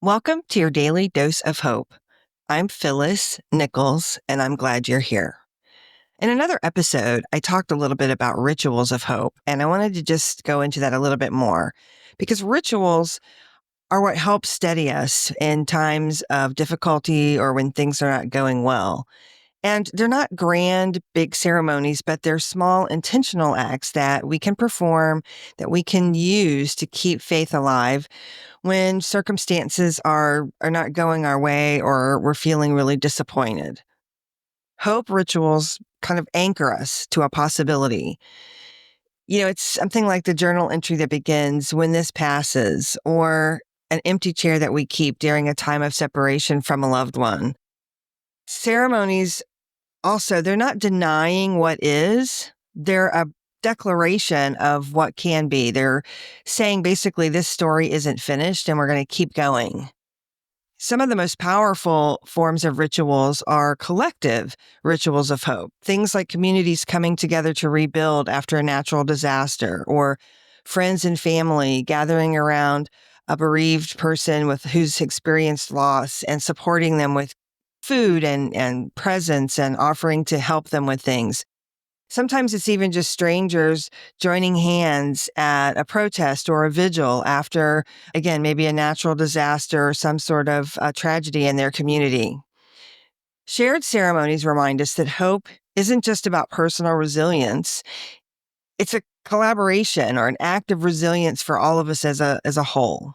Welcome to your daily dose of hope. I'm Phyllis Nichols, and I'm glad you're here. In another episode, I talked a little bit about rituals of hope, and I wanted to just go into that a little bit more because rituals are what help steady us in times of difficulty or when things are not going well. And they're not grand, big ceremonies, but they're small, intentional acts that we can perform, that we can use to keep faith alive when circumstances are not going our way or we're feeling really disappointed. Hope rituals kind of anchor us to a possibility. It's something like the journal entry that begins when this passes, or an empty chair that we keep during a time of separation from a loved one. Ceremonies also, they're not denying what is, they're a declaration of what can be. They're saying basically this story isn't finished and we're going to keep going. Some of the most powerful forms of rituals are collective rituals of hope. Things like communities coming together to rebuild after a natural disaster, or friends and family gathering around a bereaved person who's experienced loss and supporting them with food and presence and offering to help them with things. Sometimes it's even just strangers joining hands at a protest or a vigil after, again, maybe a natural disaster or some sort of tragedy in their community. Shared ceremonies remind us that hope isn't just about personal resilience. It's a collaboration or an act of resilience for all of us as a whole.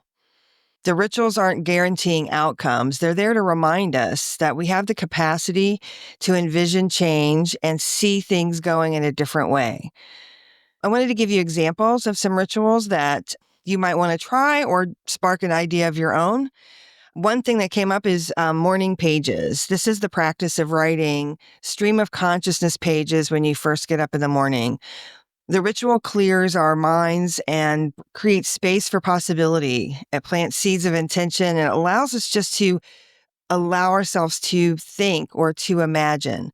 The rituals aren't guaranteeing outcomes. They're there to remind us that we have the capacity to envision change and see things going in a different way. I wanted to give you examples of some rituals that you might want to try or spark an idea of your own. One thing that came up is morning pages. This is the practice of writing stream of consciousness pages when you first get up in the morning. The ritual clears our minds and creates space for possibility. It plants seeds of intention and it allows us just to allow ourselves to think or to imagine.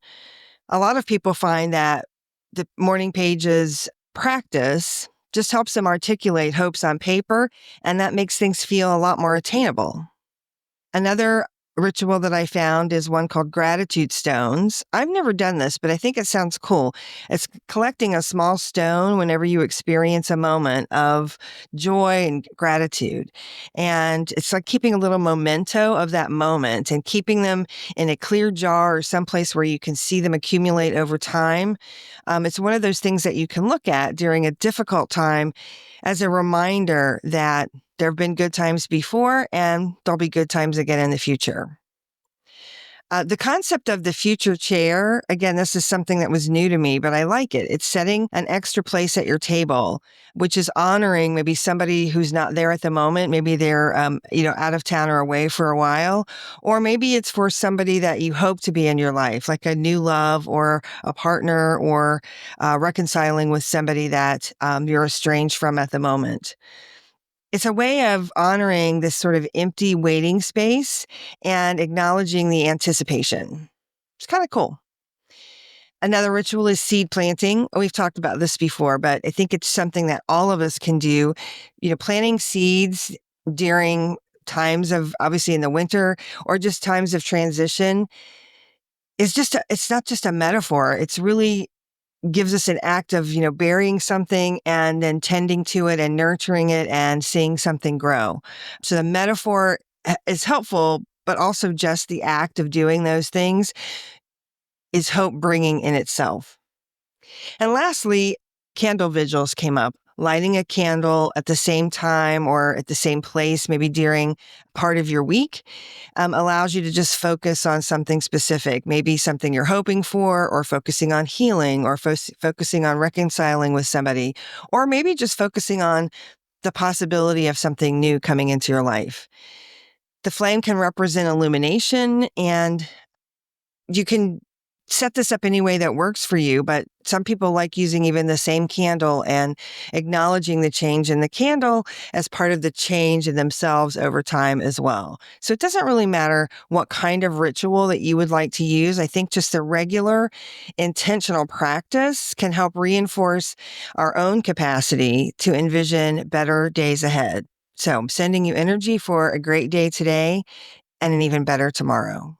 A lot of people find that the morning pages practice just helps them articulate hopes on paper, and that makes things feel a lot more attainable. Another ritual that I found is one called gratitude stones. I've never done this, but I think it sounds cool. It's collecting a small stone whenever you experience a moment of joy and gratitude. And it's like keeping a little memento of that moment and keeping them in a clear jar or someplace where you can see them accumulate over time. It's one of those things that you can look at during a difficult time as a reminder that there have been good times before, and there'll be good times again in the future. The concept of the future chair, again, this is something that was new to me, but I like it. It's setting an extra place at your table, which is honoring maybe somebody who's not there at the moment. Maybe they're, out of town or away for a while, or maybe it's for somebody that you hope to be in your life, like a new love or a partner, or reconciling with somebody that you're estranged from at the moment. It's a way of honoring this sort of empty waiting space and acknowledging the anticipation. It's kind of cool. Another ritual is seed planting. We've talked about this before, but I think it's something that all of us can do. Planting seeds during times of, obviously in the winter, or just times of transition it's not just a metaphor. It's really gives us an act of, burying something and then tending to it and nurturing it and seeing something grow. So the metaphor is helpful, but also just the act of doing those things is hope bringing in itself. And lastly, candle vigils came up. Lighting a candle at the same time or at the same place, maybe during part of your week, allows you to just focus on something specific, maybe something you're hoping for, or focusing on healing, or focusing on reconciling with somebody, or maybe just focusing on the possibility of something new coming into your life. The flame can represent illumination, and you can set this up any way that works for you, but some people like using even the same candle and acknowledging the change in the candle as part of the change in themselves over time as well. So it doesn't really matter what kind of ritual that you would like to use. I think just the regular intentional practice can help reinforce our own capacity to envision better days ahead. So I'm sending you energy for a great day today and an even better tomorrow.